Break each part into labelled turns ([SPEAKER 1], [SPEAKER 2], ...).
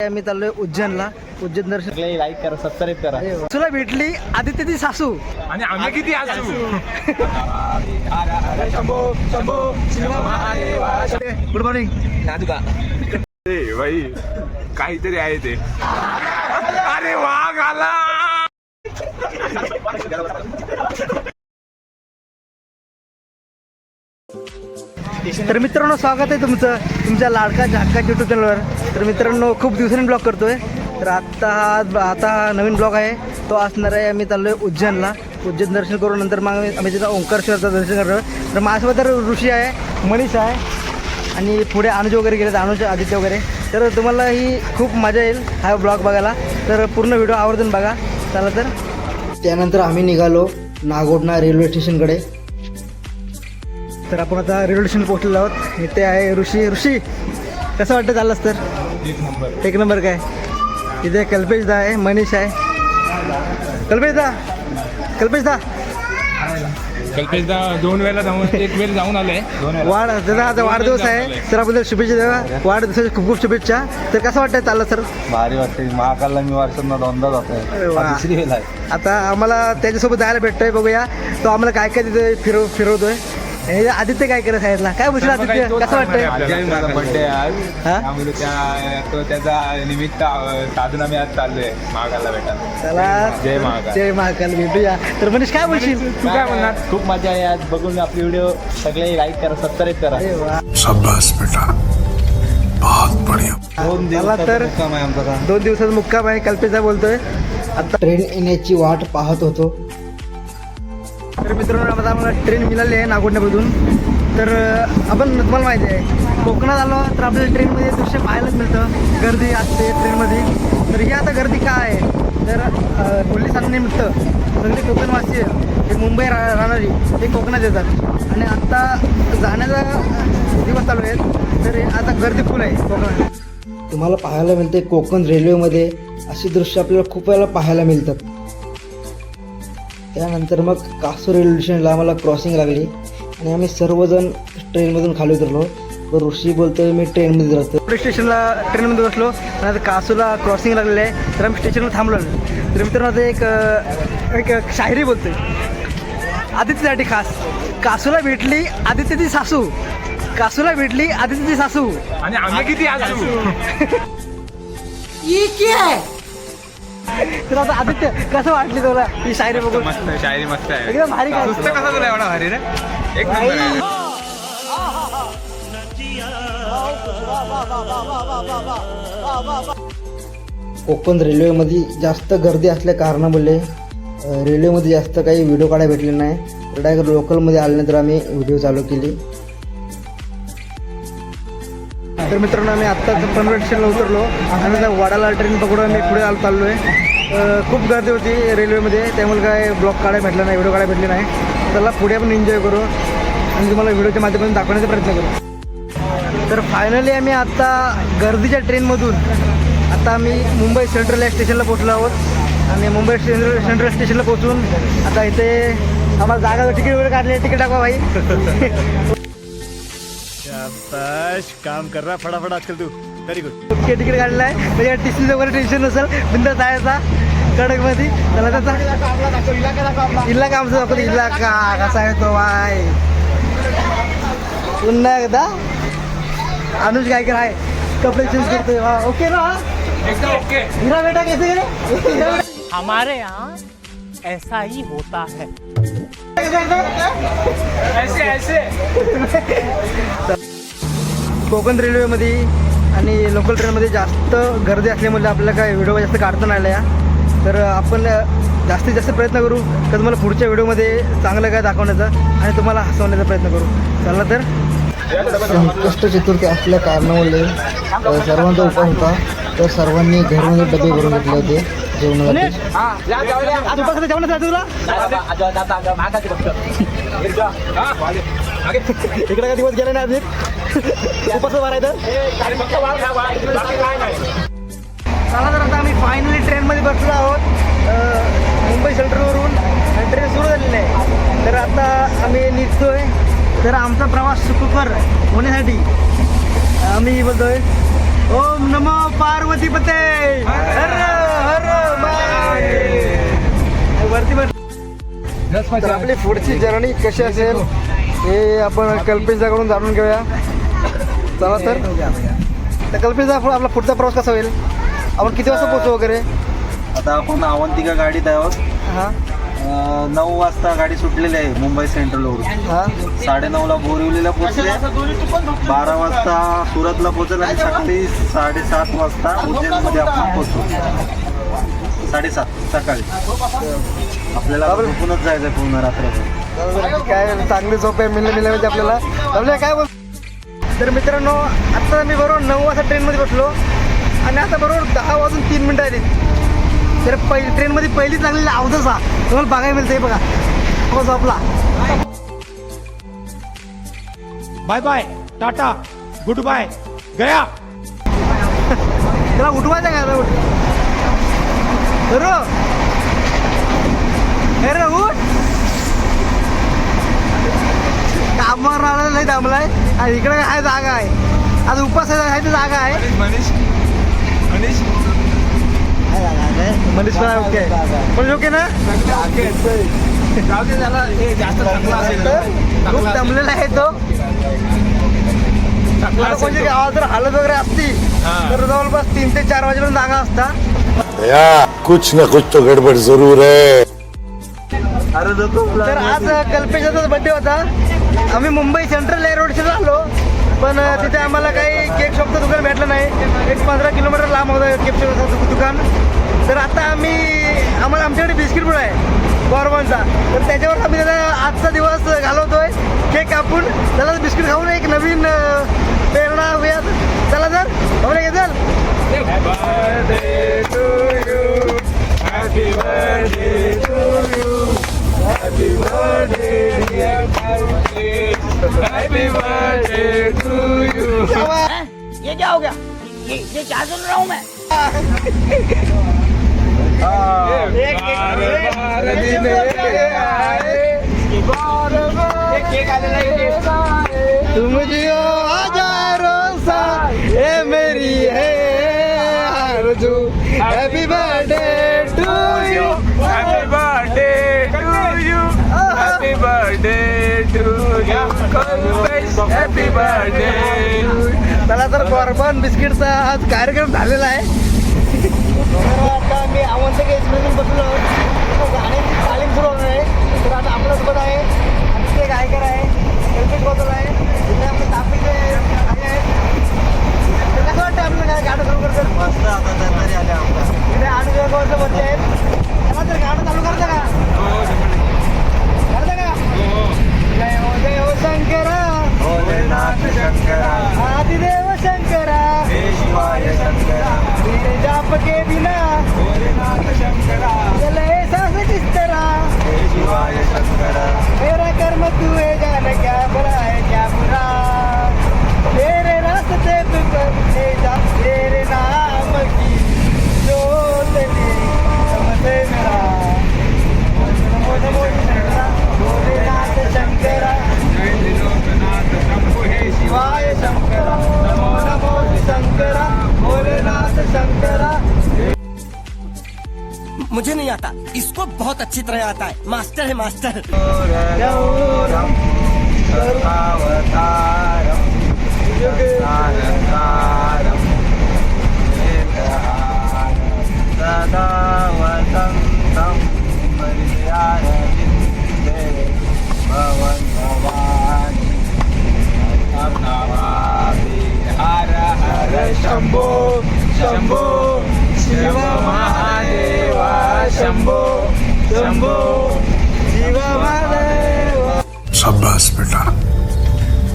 [SPEAKER 1] आम्ही चाललोय उज्जैनला. उज्जैन दर्शन
[SPEAKER 2] लाईक करा, सबस्क्राईब करा.
[SPEAKER 1] तुला भेटली आदित्यची सासू
[SPEAKER 3] आणि आम्ही किती असू.
[SPEAKER 1] Good morning.
[SPEAKER 3] भाई काहीतरी आहे ते. अरे वाघ आला.
[SPEAKER 1] तर मित्रांनो, स्वागत आहे तुमच्या लाडका झाक्का यूट्यूब चॅनलवर. तर मित्रांनो, खूप दिवसांनी ब्लॉग करतोय. तर आता नवीन ब्लॉग आहे, तो असणार आहे. आम्ही चाललोय उज्जैनला. उज्जैन दर्शन करून नंतर मग आम्ही तिथं ओंकारेश्वरचं दर्शन करतो. तर माझ्यासोबत तर ऋषी आहे, मनीष आहे आणि पुढे अनुज वगैरे गेले, अनुज आदित्य वगैरे. तर तुम्हाला ही खूप मजा येईल हा ब्लॉग बघायला. तर पूर्ण व्हिडिओ आवर्जून बघा. चला तर. त्यानंतर आम्ही निघालो नागोठणा रेल्वे स्टेशनकडे. तर आपण आता रेल्वे स्टेशन पोहोचलेलो आहोत. इथे आहे ऋषी. कसं वाटतं चाललंस? तर एक नंबर. काय इथे कल्पेशदा आहे, मनीष आहे. कल्पेशदा
[SPEAKER 3] दोन वेळेला जाऊन एक वेळ जाऊन आले.
[SPEAKER 1] त्याचा आता वाढदिवस आहे. तर आपल्याला शुभेच्छा द्यावा. वाढदिवसाच्या खूप खूप शुभेच्छा. तर कसं वाटतंय चाललं सर?
[SPEAKER 2] भारी वाटते. महाकालला मी वर्षांना दोनदा जातोय. तिसरी वेळ आहे.
[SPEAKER 1] आता आम्हाला त्याच्यासोबत जायला भेटतोय. बघूया तो आम्हाला काय काय तिथे फिरवतोय. आदित्य काय करत सांगितला? काय बोलशील आदित्य? कसं वाटतंय?
[SPEAKER 2] माझा बर्थडे आज.
[SPEAKER 1] हा?
[SPEAKER 2] त्यामुळे त्याचा निमित्त साधून आम्ही आज चाललोय महाकालला भेटायला.
[SPEAKER 1] चला,
[SPEAKER 2] जय महाकाल.
[SPEAKER 1] जय महाकाल. भेटूया. तर मनीष काय बोलशील?
[SPEAKER 3] तू काय म्हणणार?
[SPEAKER 2] खूप मजा आहे आज. बघून आपली व्हिडिओ सगळे लाईक करा, सबस्क्राईब करा.
[SPEAKER 1] अरे वा.
[SPEAKER 4] शाबाश बेटा, बहुत बढ़िया.
[SPEAKER 1] तर
[SPEAKER 2] मुक्काम आहे आमचा.
[SPEAKER 1] 2 दिवसाचा मुक्काम आहे. कल्पेशदा बोलतोय. आता ट्रेन येण्याची वाट पाहत होतो. तर मित्रांनो, आता आम्हाला ट्रेन मिळाली आहे नागोठण्यामधून. तर आपण तुम्हाला माहिती आहे, कोकणात आलो तर आपल्याला ट्रेनमध्ये दृश्य पाहायलाच मिळतं. गर्दी असते ट्रेनमध्ये. तर ही आता गर्दी काय आहे, तर पोलिसांनिमित्त सगळे कोकणवासी हे मुंबई राहणारी ते कोकणात येतात. आणि आत्ता जाण्याचा दिवस चालू आहेत. तर आता गर्दी फुल आहे कोकणात. तुम्हाला पाहायला मिळते कोकण रेल्वेमध्ये अशी दृश्य आपल्याला खूप वेळेला पाहायला मिळतात. त्यानंतर मग कासू रेल्वे स्टेशनला आम्हाला क्रॉसिंग लागली आणि आम्ही सर्वजण ट्रेनमधून खाली उतरलो. तर ऋषी बोलतोय मी ट्रेनमध्ये राहतो. ट्रेनमध्ये बसलो आणि आता कासूला क्रॉसिंग लागलेलं आहे. तर आम्ही स्टेशनवर थांबलो. तर मित्रांनो, आता एक शायरी बोलतोय आदित्यसाठी खास. कासूला भेटली आदित्यची सासू. कासूला भेटली आदित्यची सासू.
[SPEAKER 3] आणि आम्ही किती असू.
[SPEAKER 1] तर आता आदित्य, कसं वाटली तुला ही शायरी बघून?
[SPEAKER 3] मस्त शायरी, मस्त आहे
[SPEAKER 1] एकदम भारी. काय
[SPEAKER 3] सुस्त कसा तुला एवढा भारी रे? एक नंबर आहे.
[SPEAKER 1] कोकण रेल्वेमध्ये जास्त गर्दी असल्या कारणामुळे रेल्वेमध्ये जास्त काही व्हिडिओ काढायला भेटले नाही. तर डायरेक्ट लोकलमध्ये आल्यानंतर आम्ही व्हिडिओ चालू केली. तर मित्रांनो, आम्ही आत्ताच पनवेल स्टेशनला उतरलो आणि आता वाडाला ट्रेन पकडून आम्ही पुढे चाललो आहे. खूप गर्दी होती रेल्वेमध्ये, त्यामुळे काय ब्लॉग काढायला भेटला नाही, व्हिडिओ काढायला भेटले नाही. त्याला पुढे आपण एन्जॉय करू आणि तुम्हाला व्हिडिओच्या माध्यमातून दाखवण्याचा प्रयत्न करू. तर फायनली आम्ही आत्ता गर्दीच्या ट्रेनमधून आता आम्ही मुंबई सेंट्रल या स्टेशनला पोहोचलो आहोत. आणि मुंबई सेंट्रल स्टेशनला पोहोचून आता इथे आम्हाला जागा तिकीट वगैरे काढले. तिकीट दाखवा भाई.
[SPEAKER 4] काम कर रहा फटाफट आजकल तू. Very good.
[SPEAKER 1] तिकीट काढलं आहे म्हणजे टीसीचं वगैरे टेन्शन नसेल. बिंदा जायचा कडकमध्ये. त्याला त्याचा इलाका आमचा दाखवतो. इलाका कसा आहे तो बाय. पुन्हा एकदा अनुज काय आहे, कपडे चेंज करतोय. ओके ना?
[SPEAKER 3] एकदम ओके.
[SPEAKER 1] हिरा बेटा कैसे गेले?
[SPEAKER 5] हमारे यहाँ ऐसा ही होता है.
[SPEAKER 3] ऐसे
[SPEAKER 1] कोकण रेल्वेमध्ये आणि लोकल ट्रेनमध्ये जास्त गर्दी असल्यामुळे आपल्याला काय व्हिडिओ जास्त काढता नाही आला या. तर आपण जास्तीत जास्त प्रयत्न करू तर तुम्हाला पुढच्या व्हिडिओमध्ये चांगलं काय दाखवण्याचा आणि तुम्हाला हसवण्याचा प्रयत्न करू. चला तर. संकष्ट चतुर्थी असल्या कारणामुळे सर्वांचा उपास होता. तर सर्वांनी घरून डबे भरून घेतले होते जेवणासाठी. आज उपासाचं जेवण जायचं तुला? इकडे काय दिवस गेला नाही अजून उपास भरायचं. चला तर आता आम्ही फायनली ट्रेनमध्ये बसलो आहोत मुंबई सेंट्रलवरून. ट्रेन सुरू झालेली आहे. तर आता आम्ही निघतोय. तर आमचा प्रवास सुखकर होण्यासाठी आम्ही बोलतोय ओम नमो पार्वती पते हर हर महादेव. वरती तर आपली पुढची जर्नी कशी असेल हे आपण कल्पेशकडून जाणून घेऊया. चला तर कल्पेशचा आपला पुढचा प्रवास कसा होईल, आपण किती वाजता पोहोचू वगैरे.
[SPEAKER 6] आता आपण अवंतिका गाडीत आहोत.
[SPEAKER 1] हां
[SPEAKER 6] 9 वाजता गाडी सुटलेली आहे मुंबई सेंट्रलवरून.
[SPEAKER 1] हां
[SPEAKER 6] 9:30ला बोरिवलीला पोहोचले. 12 वाजता सुरतला पोहोचेल आणि सकाळी 7:30 वाजता उज्जैनमध्ये आपण पोहोचू. 7:30 सकाळी. आपल्याला झोपूनच जायचं पूर्ण रात्रभर.
[SPEAKER 1] काय चांगली झोप आहे मिळल्या म्हणजे आपल्याला. आपल्याला काय बोल. तर मित्रांनो आता मी बरोबर 9 वाजता ट्रेनमध्ये बसलो आणि आता बरोबर 10 वाजून 3 मिनटं आली. तर ट्रेनमध्ये पहिलीच लागलेली अवधसा तुम्हाला बघायला मिळते. बघा हो झोपला.
[SPEAKER 5] Bye bye tata goodbye गया.
[SPEAKER 1] त्याला उठवायचं का उठ अरे उठ. कामावर राहिला नाही थांबलाय आणि इकडे काय जागा आहे. आज उपास आहे तर जागा आहे.
[SPEAKER 2] मनीष
[SPEAKER 1] मनीष पण ओके पण ओके ना. खूप दमलेला आहे तो. म्हणजे गावात जर हालत वगैरे असती तर जवळपास 3 ते 4 वाजेपर्यंत जागा असता.
[SPEAKER 7] कुछ न कुछ तो गड़बड़ जरूर है.
[SPEAKER 1] तर आज कल्पेशचा बड्डे होता. आम्ही मुंबई सेंट्रल एअरपोर्टला आलो पण तिथे आम्हाला काही केक शॉपचं दुकान भेटलं नाही. एक 15 किलोमीटर लांब होतं केक शॉपचं दुकान. तर आता आम्हाला आमच्याकडे बिस्किट पुडा आहे गॉर्मनचा. तर त्याच्यावर आम्ही त्याला आजचा दिवस घालवतोय केक कापून. त्याला बिस्किट खाऊन एक नवीन प्रेरणा होऊयात. चला तर आम्हाला घेतल.
[SPEAKER 8] ये क्या हो गया? ये क्या सुन रहा हूँ मैं?
[SPEAKER 1] तुम जियो हजारों साल ये मेरी है आरज़ू. Happy birthday to you.
[SPEAKER 3] Happy birthday to you. Happy birthday to you. Happy birthday.
[SPEAKER 1] चला तर गॉर्बन बिस्किटचा आज कार्यक्रम झालेला आहे. आता मी अवंतिका एक्सप्रेसमध्ये बसलो आहोत. गाण्याची तालीम सुरू होणार आहे. तर आता आपल्यासोबत आहे ते गायकर आहे कल्पेश बदल आहे. तिथे आपले तापीचे आहे आहेत. तर कसं वाटतं आपल्याला काय गाणं सुरू करतात.
[SPEAKER 6] मस्त आता तरी आले आपल्या.
[SPEAKER 1] तिथे 8 वर्ष बसले आहेत. चला तर गाणं चालू करता का. करता का. जय हो शंकरा
[SPEAKER 6] भोलेनाथ शंकरा
[SPEAKER 1] आदिदेव शंकरा
[SPEAKER 6] हे शिवाय शंकरा
[SPEAKER 1] तेरे जाप के बिना
[SPEAKER 6] भोलेनाथ शंकरा
[SPEAKER 1] चले सांस किस तरह.
[SPEAKER 6] हे शिवाय शंकरा
[SPEAKER 1] मेरा कर्म तू है जान क्या बुरा है क्या बुरा. तेरे रास्ते पे चलते जा तेरे नाम की जोत ली समझे मेरा. नमो नमो शंकरा भोलेनाथ शंकरा शिवाय शंकरा नमो नमो शंकरा भोलेनाथ शंकरा.
[SPEAKER 8] मुझे नहीं आता, इसको बहुत अच्छी तरह आता है. मास्टर है मास्टर.
[SPEAKER 6] गौरम सर्वावतारम सारसारम सदा वसंतम मर्यादिते भवन्तवानि हर हर शंभो शंभो शिव महादेव शंभो शंभो शिव महादेव.
[SPEAKER 7] शाबाश बेटा,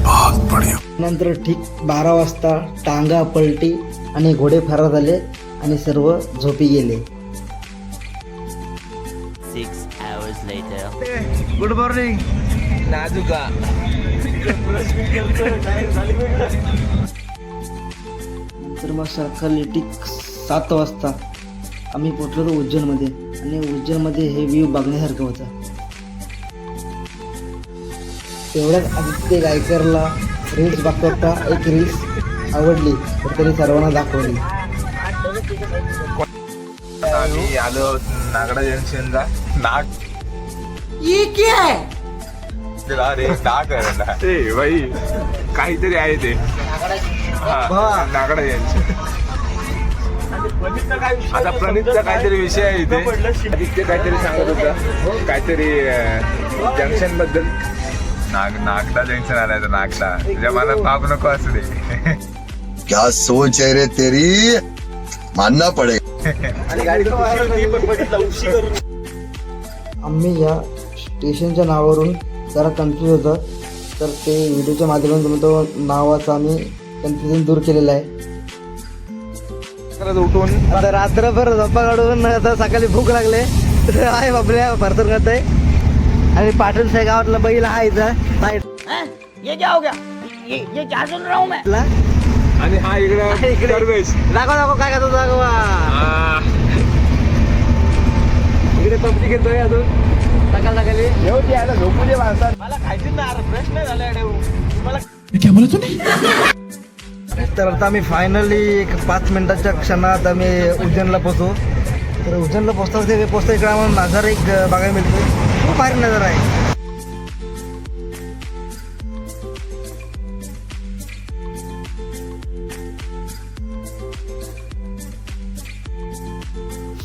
[SPEAKER 7] बहुत बढ़िया.
[SPEAKER 1] नंतर ठीक 12 वाजता टांगा पलटी आणि घोडे फरार झाले आणि सर्व झोपी गेले.
[SPEAKER 8] 6 hours later.
[SPEAKER 1] Good morning.
[SPEAKER 2] Najuka.
[SPEAKER 1] नंतर मग सकाळी ठीक 7 वाजता आम्ही पोचलो होतो उज्जैनमध्ये आणि उज्जैनमध्ये हे व्ह्यू बघण्यासारखं होतं. तेवढ्याच आदित्य गायकरला रील्स बघता एक रील्स आवडली तर तरी सर्वांना दाखवली.
[SPEAKER 2] आम्ही आलो नागडा जंक्शनला. नाग अरे नाग आहे ना.
[SPEAKER 3] ए बाई काहीतरी आहे ते. हा नागडा जंक्शन. आता प्रणितचा काहीतरी विषय आहे इथे. आदित्य काहीतरी सांगत होता काहीतरी जंक्शन बद्दल.
[SPEAKER 2] नागडा जंक्शन आलाय तर नागडा तुझ्या मला पाप नको असू दे.
[SPEAKER 7] क्या सोच है रे तेरी, मानना पड़ेगा.
[SPEAKER 1] आम्ही या स्टेशनच्या नावावरून जरा कन्फ्यूज होतं, तर ते व्हिडिओच्या माध्यमातून तुम्ही तो नावाचा आम्ही कन्फ्युजन दूर केलेलं आहे.
[SPEAKER 3] उठून
[SPEAKER 1] आता रात्रभर झोपा काढून आता सकाळी भूक लागले तर आहे बाबल्या भरतर करत आहे. आणि पाटणच्या गावातला बैल आहे इथं साईडला.
[SPEAKER 8] ये क्या हो गया? ये क्या सुन रहा हूँ मैं?
[SPEAKER 3] आणि हा इकडे सर्वेश.
[SPEAKER 1] दाखव काय करतो दाखवा. इकडे पबजी घेतोय अजून सकाळी.
[SPEAKER 3] झोपू दे माणसात.
[SPEAKER 1] मला खायची ना प्रश्न झाला मला. तर आता आम्ही फायनली एक 5 मिनिटाच्या क्षणात आम्ही उज्जैनला पोहोचू. तर उज्जैनला पोहोचता इकडे आम्हाला नजारा एक बघायला मिळतो. खूप भारी नजारा आहे.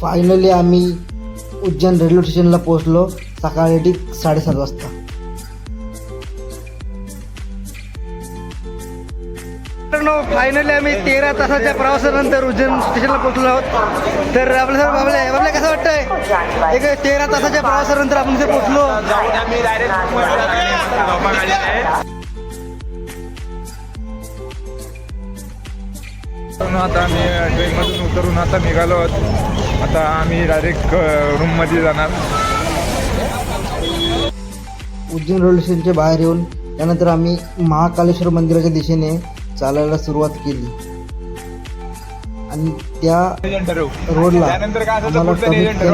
[SPEAKER 1] फायनली आम्ही उज्जैन रेल्वे स्टेशनला पोहोचलो सकाळी ठीक 7:30 वाजता. फायनली आम्ही 13 तासाच्या प्रवासानंतर उज्जैन स्टेशनला पोहोचलो आहोत. तर आपल्या बाबल्या कसं वाटतंय? एक 13 तासाच्या प्रवासानंतर आपण इथे पोहोचलो.
[SPEAKER 3] आम्ही आता आम्ही ट्रेनमधून उतरून आता निघालो आहोत. आता आम्ही डायरेक्ट रूममध्ये जाणार.
[SPEAKER 1] उज्जैन रेल्वे स्टेशनच्या बाहेर येऊन त्यानंतर आम्ही महाकालेश्वर मंदिराच्या दिशेने चालायला सुरुवात केली. आणि त्या रोडला
[SPEAKER 3] त्यानंतर काय असं
[SPEAKER 1] आम्हाला
[SPEAKER 3] पुढचं
[SPEAKER 1] कमीत
[SPEAKER 3] एजंट
[SPEAKER 1] कमी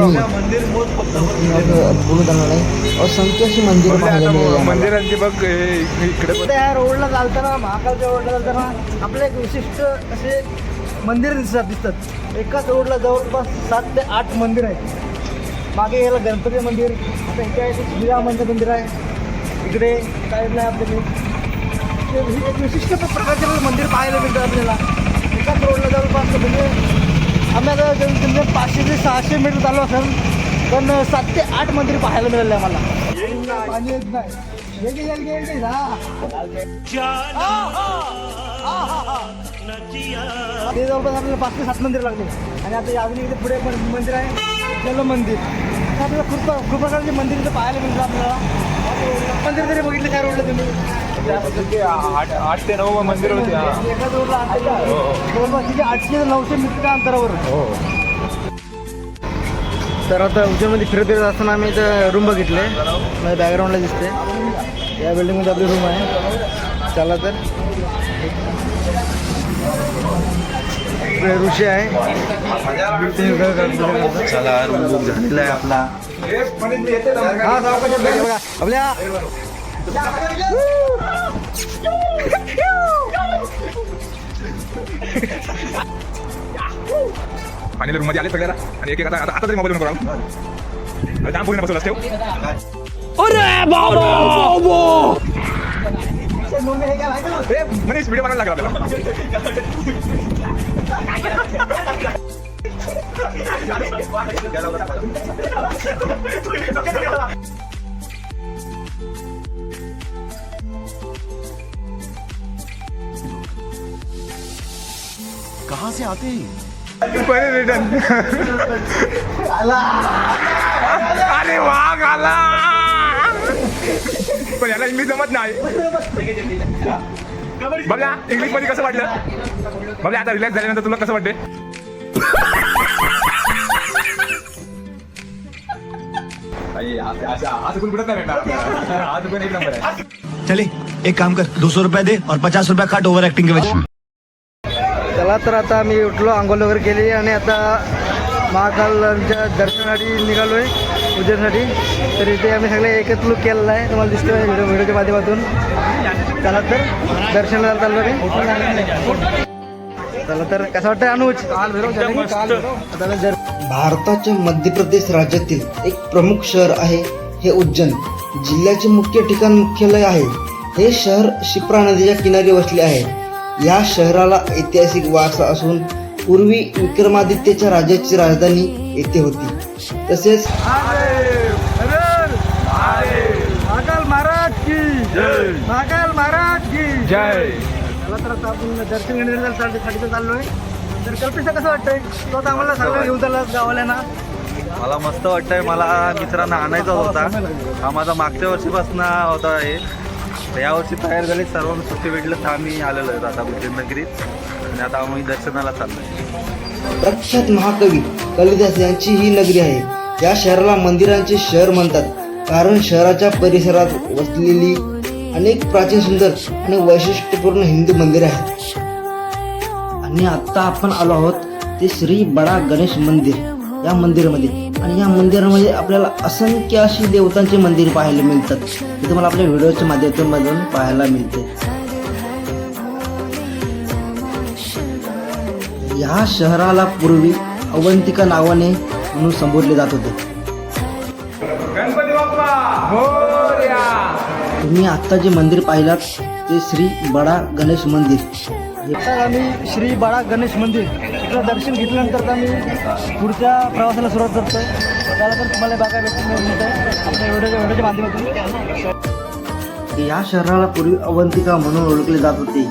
[SPEAKER 1] बोलू जाणार नाही असंख्य अशी मंदिर पाहायला मिळाली आम्हाला.
[SPEAKER 3] मंदिरांची बघ इकडे पण.
[SPEAKER 1] त्या रोडला चालताना महाकालच्या रोडला चालताना आपलं एक विशिष्ट असे मंदिर दिसतात. एकाच रोडला जवळपास 7 ते 8 मंदिर आहेत. मागे याला गणपती मंदिर, आता इथे आहे ते श्रीरामांचं मंदिर आहे. इकडे साईडला आहे आपल्याकडे एक विशिष्ट प्रकारचे मंदिर पाहायला मिळतं आपल्याला एकाच रोडला जवळपास. म्हणजे आम्ही आता 500 ते 600 मीटर चालू असेल पण 7 ते 8 मंदिर पाहायला मिळाले आम्हाला. पाणी येत नाही. ते जवळपास आपल्याला 5 ते 7 मंदिर लागले. आणि आता अजून इकडे पुढे पण मंदिर आहे जल मंदिर. आपल्याला खूप प्रकारचे मंदिर इथे पाहायला मिळतं आपल्याला. मंदिर तरी बघितले काय रोडला तुम्ही?
[SPEAKER 3] 8 ते 9 मंदिर होते.
[SPEAKER 1] एकाच रोडला जवळपास 800 ते 900 मीटरच्या अंतरावर. तर आता उज्जैनमध्ये फिरत असताना आम्ही इथं रूम बघितले. माझ्या बॅकग्राऊंडला दिसते. या बिल्डिंगमध्ये आपली रूम आहे. चला तर ऋषी आहे.
[SPEAKER 6] चला रूम बुक झालेला आहे आपला.
[SPEAKER 1] हा सावकाश बघा आपल्या
[SPEAKER 3] आणि रूम मध्ये आले सगळ्याला. आणि एक आता तरी मोबाईल करा. जाम पूर्ण बसवलं ठेव. मनीष व्हिडिओ बनायला लागला आपल्याला.
[SPEAKER 7] कहाँ से आते हैं?
[SPEAKER 3] रिटर्न. अरे वाघ आला. पण याला इंग्लिश जमत नाही. बघा इंग्लिश मध्ये कसं वाटलं बघा. आता रिलॅक्स झाल्यानंतर तुला कसं वाटते? आज कोण बुडत नाही भेटणार. आज पण एक नंबर आहे.
[SPEAKER 4] चले एक काम कर 200 रुपया दे और 50 रुपया काट ओवर एक्टिंग के वजह.
[SPEAKER 1] चला तर आता आम्ही उठलो, आंघोळ वगैरे केली आणि आता महाकालच्या दर्शनासाठी निघालो आहे. उज्जैनसाठी. तर इथे आम्ही सगळे एकच लुक केलेला आहे, तुम्हाला दिसतोय व्हिडिओच्या माध्यमातून. चला तर दर्शनाला चाललो रे. चला तर कसं वाटतं अनुज?
[SPEAKER 9] भारताच्या मध्य प्रदेश राज्यातील एक प्रमुख शहर आहे हे उज्जैन. जिल्ह्याचे मुख्य ठिकाण मुख्यालय आहे. हे शहर शिप्रा नदीच्या किनारी वसले आहे. या शहराला ऐतिहासिक वारसा असून पूर्वी विक्रमादित्यच्या राज्याची राजधानी येथे होती. तसेच
[SPEAKER 1] महाराज की
[SPEAKER 3] जय.
[SPEAKER 1] चला तर आता आपण दर्शन घेण्यासाठी चाललोय. तर कल्पिता कसं वाटतंय? तो आता आम्हाला सगळं घेऊन चालला गावाला ना.
[SPEAKER 6] मला मस्त वाटतंय. मला मित्रांना आणायचा होता. हा माझा मागच्या वर्षीपासून होता हे. तर यावर्षी तयार झाली, सर्वांना सुट्टी भेटलं तर आम्ही आलेलो आहेत आता उज्जैन नगरीत. आणि आता आम्ही दर्शनाला चाललोय.
[SPEAKER 9] प्रख्यात महाकवी कालिदास यांची ही नगरी आहे. या शहराला मंदिरांचे शहर म्हणतात, कारण शहराच्या परिसरात वसलेली अनेक प्राचीन, सुंदर आणि वैशिष्ट्यपूर्ण हिंदू मंदिरे आहेत. आणि आता आपण आलो आहोत ते श्री बडा गणेश मंदिर या मंदिरामध्ये. आणि या मंदिरामध्ये आपल्याला असंख्य अशी देवतांची मंदिरे पाहायला मिळतात. हे तुम्हाला आपल्या व्हिडिओच्या माध्यमातून पाहायला मिळते. या शहराला पूर्वी अवंतिका नावाने म्हणून संबोधले जात होते.
[SPEAKER 3] गणपती बाप्पा मोरया.
[SPEAKER 1] तुम्ही आत्ता जे मंदिर पाहिलात ते श्री बडा गणेश मंदिर. आता आम्ही श्री बडा गणेश मंदिर इथलं दर्शन घेतल्यानंतर आम्ही पुढच्या प्रवासाला सुरुवात करतोय. त्याला तर तुम्हाला बघायला मिळतं आपल्या व्हिडिओच्या माध्यमातून. या शहराला पूर्वी अवंतिका म्हणून ओळखले जात होते.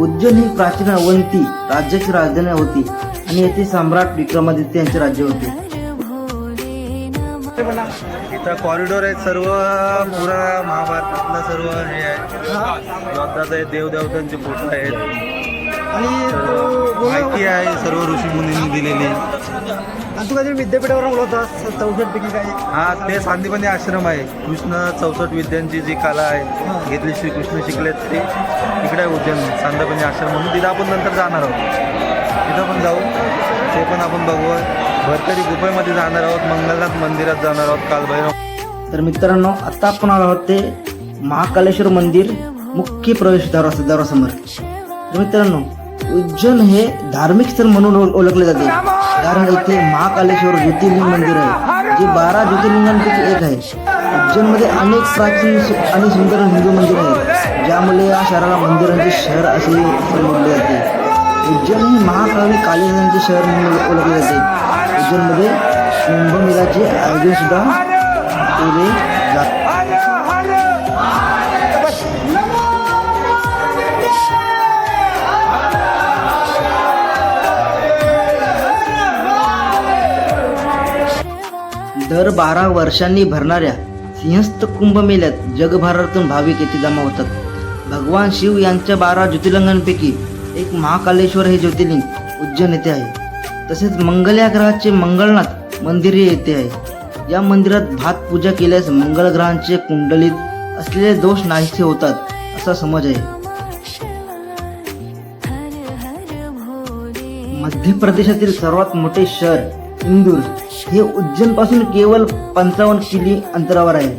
[SPEAKER 1] उज्जैन ही प्राचीन अवंती राज्याची राजधानी होती आणि येथे सम्राट विक्रमादित्य यांचे राज्य होते.
[SPEAKER 6] इथं कॉरिडॉर आहेत, सर्व पुरा महाभारतातलं सर्व हे आहे. योद्धाचं आहे, देवदेवतांचे फोटो आहेत
[SPEAKER 1] आणि
[SPEAKER 6] माहिती आहे सर्व ऋषीमुनींनी दिलेली.
[SPEAKER 1] आणि तू काहीतरी विद्यापीठावर बोलत होतास 64पैकी काय?
[SPEAKER 6] हा ते सांदीपनी आश्रम आहे. कृष्ण 64 विद्यांची जी कला आहे घेतली, श्रीकृष्ण शिकलेत ते इकडे आहे उज्जैन सांदीपनी आश्रम म्हणून. तिथं आपण नंतर जाणार आहोत. तिथं पण जाऊ, ते पण आपण बघू. भरतरी गुफेमध्ये जाणार आहोत, मंगलनाथ मंदिरात जाणार आहोत, कालभैरव.
[SPEAKER 1] तर मित्रांनो आता आपण आलो आहोत ते महाकालेश्वर मंदिर मुख्य प्रवेशद्वारासमोर. तर मित्रांनो उज्जैन हे धार्मिक स्थळ म्हणून ओळखले जाते, कारण इथे महाकालेश्वर ज्योतिर्लिंग मंदिर आहे जे 12 ज्योतिर्लिंगांपैकी एक आहे. उज्जैनमध्ये अनेक प्राचीन आणि सुंदर हिंदू मंदिर आहेत, ज्यामुळे या शहराला मंदिरांचे शहर असे संबोधले जाते. उज्जैन हे महाकवी कालिदासांचे शहर म्हणून ओळखले जाते. उज्जैनमध्ये कुंभमेळ्याचे आयोजन सुद्धा केले जाते. दर 12 वर्षांनी भरणाऱ्या सिंहस्थ कुंभमेळ्यात जगभरातून भाविक येथे जमा होतात. भगवान शिव यांच्या 12 ज्योतिर्लिंगांपैकी एक महाकालेश्वर हे ज्योतिर्लिंग उज्जैन येथे आहे. तसेच मंगल या ग्रहाचे मंगलनाथ मंदिर येथे आहे. या मंदिरात भात पूजा केल्यास मंगळ ग्रहांचे कुंडलीत असलेले दोष नाहीसे होतात असा समज आहे. मध्य प्रदेशातील सर्वात मोठे शहर इंदूर हे उज्जैन पासून केवळ 55 किमी अंतरावर आहे.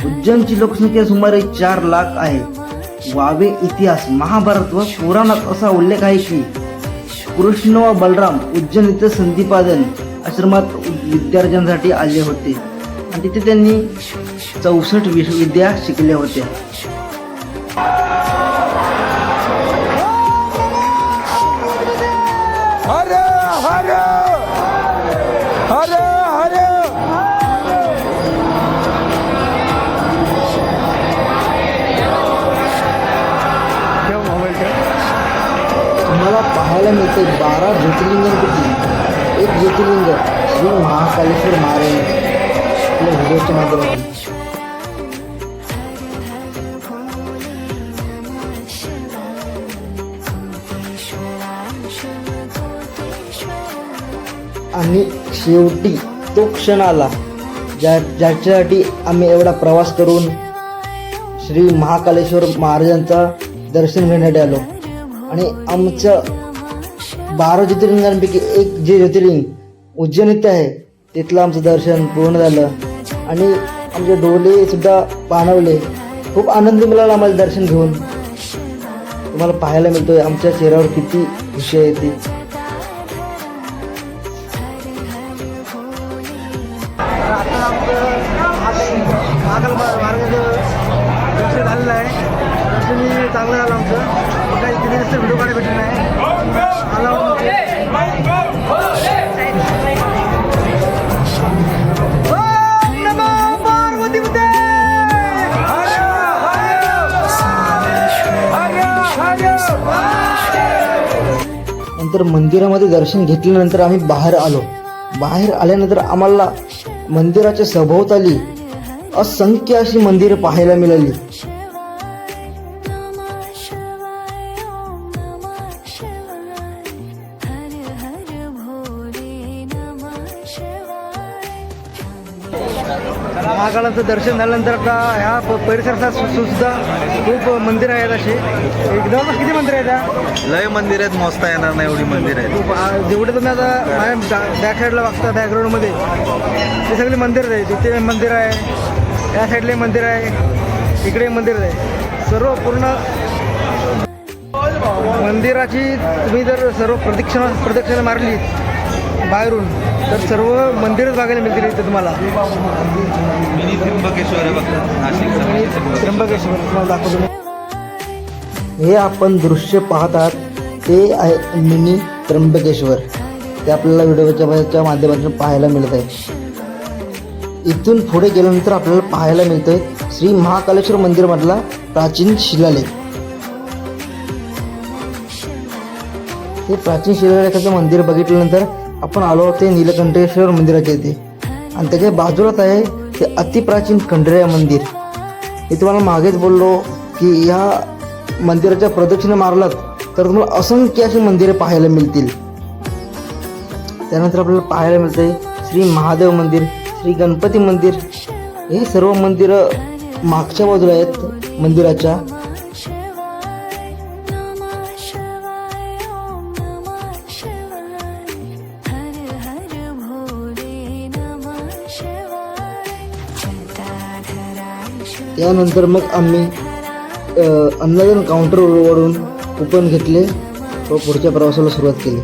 [SPEAKER 1] उज्जैनची लोकसंख्या सुमारे 4 लाख आहे. वावे इतिहास, महाभारत व पुराणात असा उल्लेख आहे की कृष्ण व बलराम उज्जैन इथे संदीपादन आश्रमात विद्यार्जनासाठी आले होते आणि तिथे त्यांनी 64 विद्या शिकल्या होत्या.
[SPEAKER 3] हर हर हर हर.
[SPEAKER 9] तुम्हाला पाहायला मिळते 12 ज्योतिर्लिंगांपैकी एक ज्योतिर्लिंग श्री महाकालेश्वर महाराज आपल्या व्हिडिओच्या माध्यमातून. आणि शेवटी तो क्षण आला ज्याच्यासाठी आम्ही एवढा प्रवास करून श्री महाकालेश्वर महाराजांचा दर्शन घेण्यासाठी आलो. आणि आमच्या 12 ज्योतिर्लिंगांपैकी एक जे ज्योतिर्लिंग उज्जैन येथे आहे तिथलं आमचं दर्शन पूर्ण झालं. आणि आमचे डोळे सुद्धा पाणवले. खूप आनंद मिळाला आम्हाला दर्शन घेऊन. तुम्हाला पाहायला मिळतोय आमच्या चेहऱ्यावर किती खुशी आहे ती.
[SPEAKER 1] आता आमचं महाकाल मार्गाचं दर्शन झालेलं आहे. दर्शनही चांगलं झालं आमचं. काही किती जास्त व्हिडिओ काढायला भेटले नाही.
[SPEAKER 9] नंतर मंदिरामध्ये दर्शन घेतल्यानंतर आम्ही बाहेर आलो. बाहेर आल्यानंतर आम्हाला मंदिराच्या सभोवताली असंख्य अशी मंदिरं पाहायला मिळाली.
[SPEAKER 1] महाकालाचं दर्शन झाल्यानंतर आता ह्या परिसरात सुद्धा खूप मंदिरं आहेत अशी. एकदम किती मंदिरं आहेत त्या?
[SPEAKER 6] लय मंदिर आहेत, मोजता येणार नाही एवढी मंदिर आहेत.
[SPEAKER 1] खूप जेवढे तुम्ही आता माझ्या बॅक साईडला बघता बॅकग्राऊंडमध्ये ते सगळी मंदिरं आहेत. तिथे मंदिर आहे, या साईडला मंदिर आहे, इकडे मंदिर आहे. सर्व पूर्ण मंदिराची तुम्ही जर सर्व प्रदक्षिणा मारली बाहेरून तर सर्व मंदिरच बघायला मिळतील इथे तुम्हाला.
[SPEAKER 6] मिनी त्र्यंबकेश्वर आहे बघा, नाशिक
[SPEAKER 1] त्र्यंबकेश्वर तुम्हाला दाखवतो.
[SPEAKER 9] हे आपण दृश्य पाहत आहात ते आहे मिनी त्र्यंबकेश्वर. ते आपल्याला व्हिडिओच्या माध्यमातून पाहायला मिळत आहे. इथून पुढे गेल्यानंतर आपल्याला पाहायला मिळतंय श्री महाकालेश्वर मंदिरमधला प्राचीन शिलालेख. हे प्राचीन शिलालेखाचं मंदिर बघितल्यानंतर आपण आलो ते नीलकंठेश्वर मंदिराच्या इथे आणि त्याच्या बाजूलाच आहे ते अतिप्राचीन खंडेराय मंदिर. मी तुम्हाला मागेच बोललो की या मंदिराच्या प्रदक्षिणा मारलात तर तुम्हाला असंख्य अशी मंदिरे पाहायला मिळतील. त्यानंतर आपल्याला पाहायला मिळते श्री महादेव मंदिर, श्री गणपती मंदिर. हे सर्व मंदिरं मागच्या बाजूला आहेत मंदिराच्या. त्यानंतर मग आम्ही अन्नदान काउंटरवरून कुपन घेतले व पुढच्या प्रवासाला सुरुवात केली.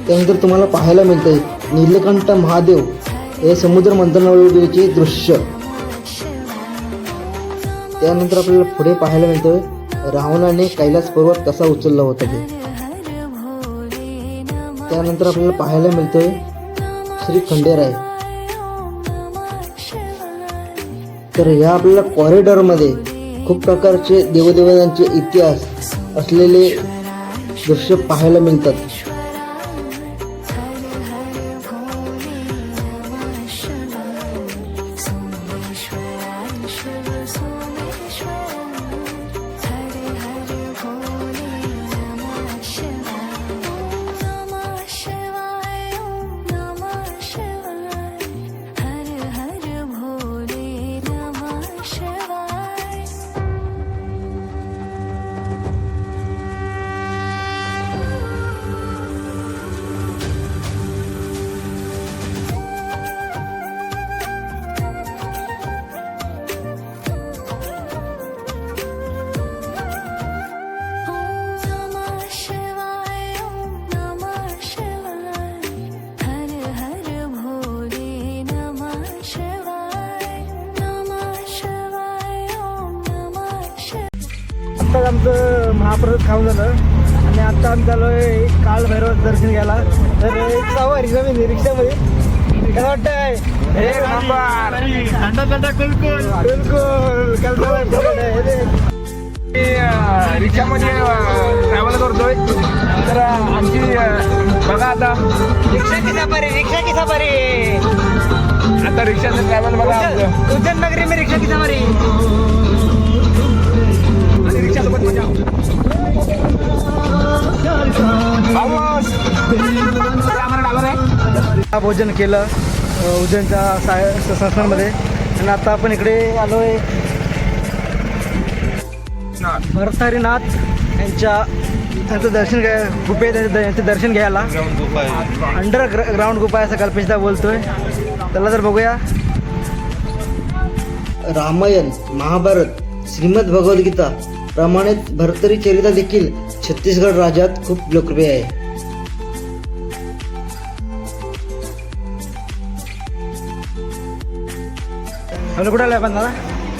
[SPEAKER 9] त्यानंतर तुम्हाला पाहायला मिळतंय नीलकंठ महादेव हे समुद्र मंथनावरीचे दृश्य. त्यानंतर आपल्याला पुढे पाहायला मिळतोय रावणाने कैलास पर्वत कसा उचलला होता ते. त्यानंतर आपल्याला पाहायला मिळतोय श्री खंडेराय. तर ह्या आपल्याला कॉरिडॉरमध्ये खूप प्रकारचे देवदेवतांचे इतिहास असलेले दृश्य पाहायला मिळतात.
[SPEAKER 1] आत्ताच आमचं महाप्रसाद खाऊन झालं आणि आत्ता आम्ही चालू आहे काळ भैरवाचं दर्शन घ्यायला. तर एक सवारी जमीन रिक्षामध्ये काय वाटतंय?
[SPEAKER 3] रिक्षामध्ये ट्रॅव्हल करतोय. तर आमची बघा आता
[SPEAKER 8] रिक्शा की सफारी
[SPEAKER 3] आता रिक्षाचं ट्रॅव्हल बघा आमचं.
[SPEAKER 8] उज्जैन नगरी में रिक्शा की सफारी.
[SPEAKER 3] आणि रिक्षासोबत मजा.
[SPEAKER 1] भोजन केलं उज्जैनच्या संस्थांमध्ये आणि आता आपण इकडे आलो आहे भरतारीनाथ यांचं दर्शन गुफे यांचं दर्शन घ्यायला. अंडरग्राऊंड गुफा आहे असं कल्पेशदा बोलतोय. चला तर बघूया.
[SPEAKER 9] रामायण, महाभारत, श्रीमद भगवद्गीता प्रमाणेच भरतरी चरिता देखील छत्तीसगड राज्यात खूप लोकप्रिय आहे.
[SPEAKER 1] आणि कुठे आला आपण दादा?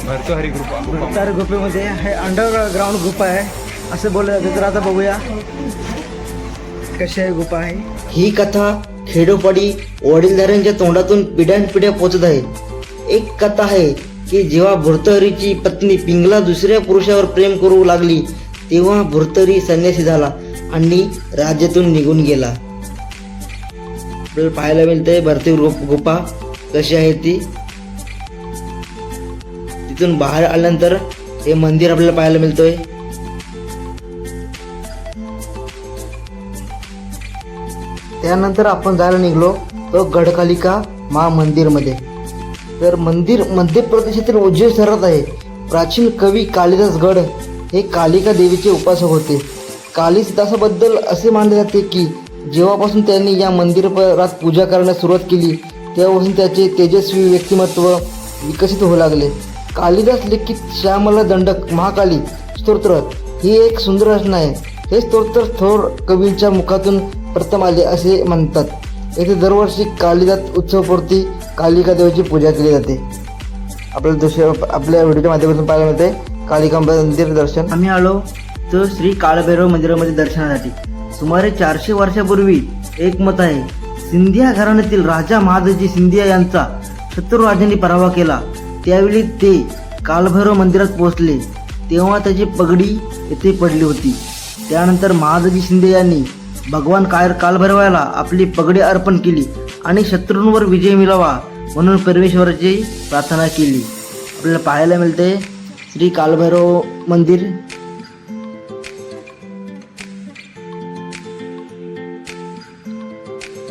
[SPEAKER 3] भरतहरी ग्रुप
[SPEAKER 1] तर गुफेमध्ये हे अंडरग्राऊंड गुफा आहे असं बोललं जातं. तर आता बघूया कशी आहे गुफा आहे.
[SPEAKER 9] ही कथा खेडोपाडी वडीलधाऱ्यांच्या तोंडातून पिढ्यानपिढ्या पोचत आहे. एक कथा आहे की जेव्हा भर्तहरीची पत्नी पिंगला दुसऱ्या पुरुषावर प्रेम करू लागली तेव्हा भर्तहरी संन्यासी झाला आणि राज्यातून निघून गेला. आपल्याला पाहायला मिळतंय भरतहरी गुफा कशी आहे ती. तिथून बाहेर आल्यानंतर हे मंदिर आपल्याला पाहायला मिळतोय. त्यानंतर आपण जायला निघलो तो गडकालिका मंदिरमध्ये. तर मंदिर मध्य प्रदेशातील उज्जैन शहरात आहे. प्राचीन कवी कालिदास गड हे कालिका देवीचे उपासक होते. कालिदासाबद्दल असे मानले जाते की जेव्हापासून त्यांनी या मंदिरात पूजा करण्यास सुरुवात केली तेव्हापासून त्याचे तेजस्वी व्यक्तिमत्व विकसित होऊ लागले. कालिदास लिखित श्यामला दंडक महाकाली स्तोत्र ही एक सुंदर रचना आहे. हे स्तोत्र थोर कवींच्या मुखातून प्रथम आले असे म्हणतात. येथे दरवर्षी कालिदास उत्सवापुरती कालिका देवीची पूजा केली जाते. आपल्याला दृश्य आपल्या व्हिडिओच्या माध्यमातून पाहायला मिळते कालिका मंदिर दर्शन. आम्ही आलो तर श्री काळभैरव मंदिरामध्ये दर्शनासाठी. सुमारे 400 वर्षापूर्वी एक मत आहे सिंधिया घराण्यातील राजा महादजी सिंधिया यांचा शत्रुराजांनी पराभव केला. त्यावेळी ते कालभैरव मंदिरात पोहोचले तेव्हा त्याची पगडी येथे पडली होती. त्यानंतर महादजी शिंदे यांनी भगवान कालभैरवाला आपली पगडी अर्पण केली आणि शत्रूंवर विजय मिळावा म्हणून परमेश्वराची प्रार्थना केली. आपल्याला पाहायला मिळते श्री कालभैरव मंदिर.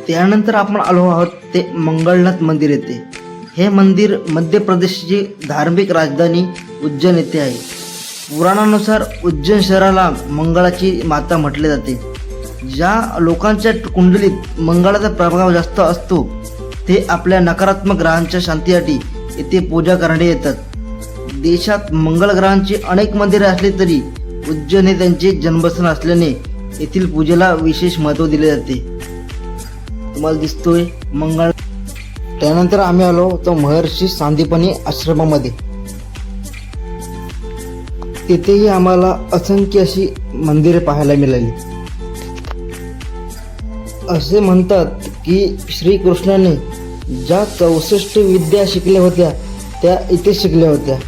[SPEAKER 9] त्यानंतर आपण आलो आहोत ते मंगळनाथ मंदिर येथे. हे मंदिर मध्य प्रदेशची धार्मिक राजधानी उज्जैन येथे आहे. पुराणानुसार उज्जैन शहराला मंगळाची माता म्हटले जाते. ज्या लोकांच्या कुंडलीत मंगळाचा प्रभाव जास्त असतो ते आपल्या नकारात्मक ग्रहांच्या शांतीसाठी येथे पूजा करणे येतात. देशात मंगळ ग्रहांची अनेक मंदिरे असली तरी उज्जैन हे त्यांचे जन्मस्थान असल्याने येथील पूजेला विशेष महत्त्व दिले जाते. तुम्हाला दिसतोय मंगळ. त्यानंतर आम्ही आलो तो महर्षी सांदीपनी आश्रमामध्ये. तिथेही आम्हाला असंख्य अशी मंदिरे पाहायला मिळाली. असे म्हणतात की श्रीकृष्णाने ज्या 64 विद्या शिकल्या होत्या त्या इथे शिकल्या होत्या.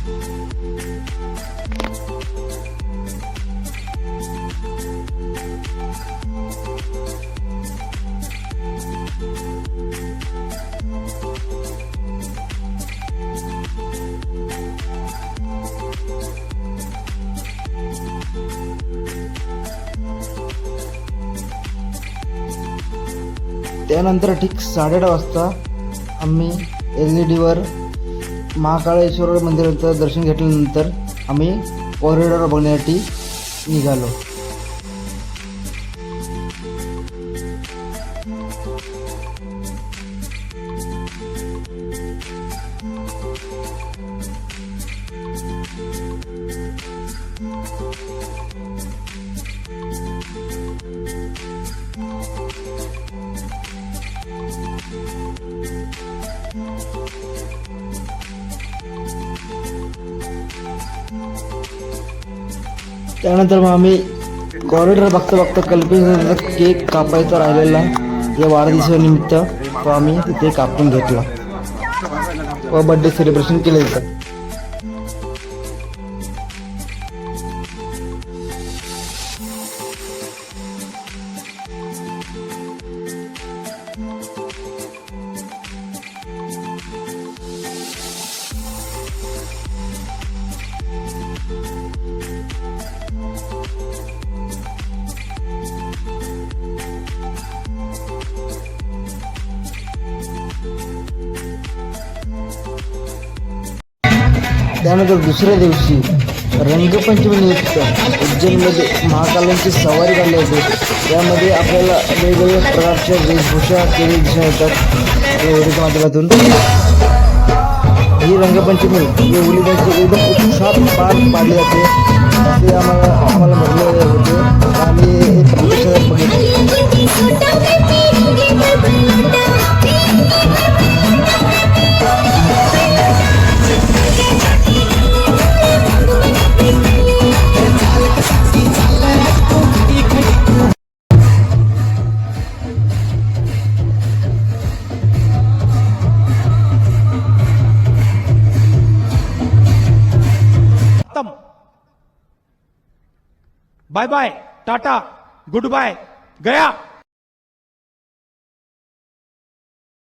[SPEAKER 9] त्यानंतर ठीक 8:30 वाजता आम्ही LED महाकाळेश्वर मंदिराचं दर्शन घेतल्यानंतर आम्ही कॉरिडॉर बघण्यासाठी निघालो. त्यानंतर मग आम्ही कॉरिडॉर बघता कल्पनेचा केक कापायचा राहिलेला या वाढदिवसानिमित्त तो आम्ही तिथे कापून घेतला व बर्थडे सेलिब्रेशन केलं जातं. त्यानंतर दुसऱ्या दिवशी रंगपंचमीनिमित्त उज्जैनमध्ये महाकालांची सवारी काढली होती. त्यामध्ये आपल्याला वेगवेगळ्या प्रकारच्या वेशभूषा केली दिसून येतात होळीच्या माध्यमातून. ही रंगपंचमी वेगवेगळी त्यांची एकदम उत्साहात पार पाडली जाते असे आम्हाला म्हटले होते. आम्ही हे प्रत्यक्षात बघितले.
[SPEAKER 5] Bye bye tata goodbye गया.